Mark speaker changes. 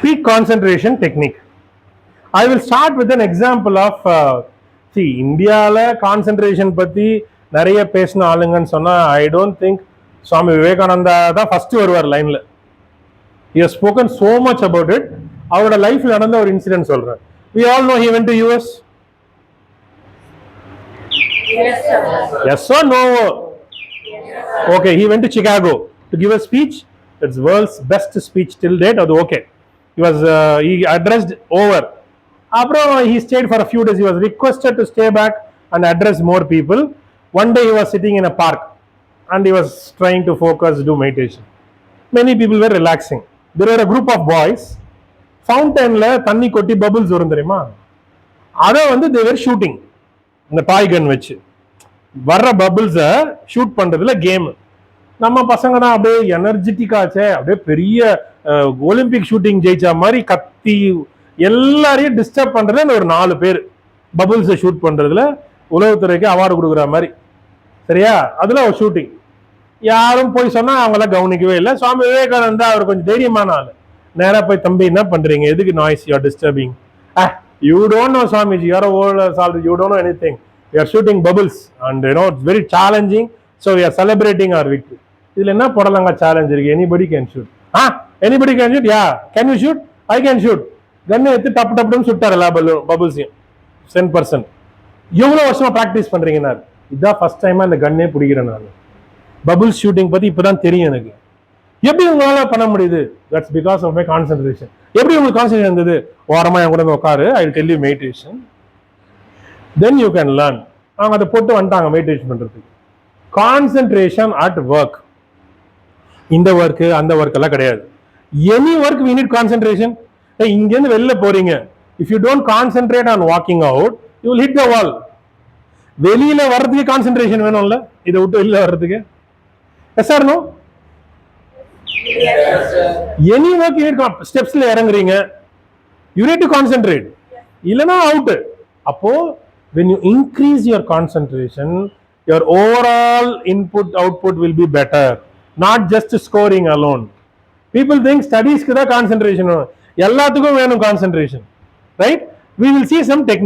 Speaker 1: peak concentration technique. I will start with an example of see Indiaல concentration பத்தி நிறைய பேசின ஆளுங்கன்னு சொன்னா I don't think Swami Vivekananda தான் ஃபர்ஸ்ட் வருவார் லைன்ல. He has spoken so much about it. அவரோட லைஃப்ல நடந்த ஒரு இன்சிடென்ட் சொல்றேன். We all know he went to US.
Speaker 2: Yes, sir.
Speaker 1: Yes or no? Okay, he went to Chicago to give a speech. It's world's best speech till date. Okay, he addressed over. After he stayed for a few days. He was requested to stay back and address more people. One day he was sitting in a park and he was trying to focus, do meditation. Many people were relaxing. There were a group of boys. Fountainல தண்ணி கொட்டி bubbles வரும் தெரியுமா, அதை வந்து they were shooting இந்த டாய் கன் வச்சு வர்ற பபிள்ஸை shoot பண்றதுல கேம். நம்ம பசங்க தான் அப்படியே எனர்ஜெட்டிக்காச்சே, அப்படியே பெரிய ஒலிம்பிக் ஷூட்டிங் ஜெயிச்சா மாதிரி கத்தி எல்லாரையும் டிஸ்டர்ப் பண்றது அந்த ஒரு 4 பேர் பபிள்ஸை ஷூட் பண்றதுல உளவுத்துறைக்கு அவார்டு கொடுக்குற மாதிரி. சரியா? அதுல ஒரு ஷூட்டிங். யாரும் போய் சொன்னா அவங்களாம் கவனிக்கவே இல்லை. சுவாமி விவேகானந்தா அவர் கொஞ்சம் தைரியமான ஆளு. நேரா போய், தம்பி என்ன பண்றீங்க, எதுக்கு noise, you are disturbing. You don't know Swamiji, you are a old soldier, you don't know anything. We are shooting bubbles and it's very challenging, so we are celebrating our victory. Idhula enna podalanga challenge irukku, anybody can shoot. Anybody can shoot? Yeah. Can you shoot? I can shoot. Gun eduthu tap tap nu suttar alla bubbles 10%. எவ்வளவு வருஷமா practice பண்றீங்கனா, இதான் first டைமா அந்த Canneh பிடிக்கிறேன் நான். Bubbles shooting பத்தி இப்பதான் தெரியும் எனக்கு. எப்படி உங்களால பண்ண முடியுது? That's because of my concentration. எப்படி உங்களுக்கு கான்சென்ட்ரேஷன் இருந்தது? ஓரமா என் கூட உட்காரு, I will tell you meditation, then you can learn. அவங்க அதை போட்டு வந்துட்டாங்க மெடிடேஷன் பண்றதுக்கு. Concentration at work. இந்த ஒர்க் அந்த ஒர்க் எல்லாம் கிடையாது. Any work we need concentration. இங்க இருந்து வெளில போறீங்க, if you don't concentrate on walking out, you will hit the wall. வெளியில வர்றதுக்கு கான்சென்ட்ரேஷன் வேணும்ல, இதை விட்டு வெளியில வர்றதுக்கு. Yes or no? Any work you need ஸ்டெப்ஸ்ல இறங்குறீங்க, you need to concentrate. இல்லனா அவுட். அப்போ when you increase your concentration, your overall input output will be better, not just scoring alone. People think studies க்கு தான் concentration, எல்லாத்துக்கும் வேணும் concentration, right? We will see some techniques.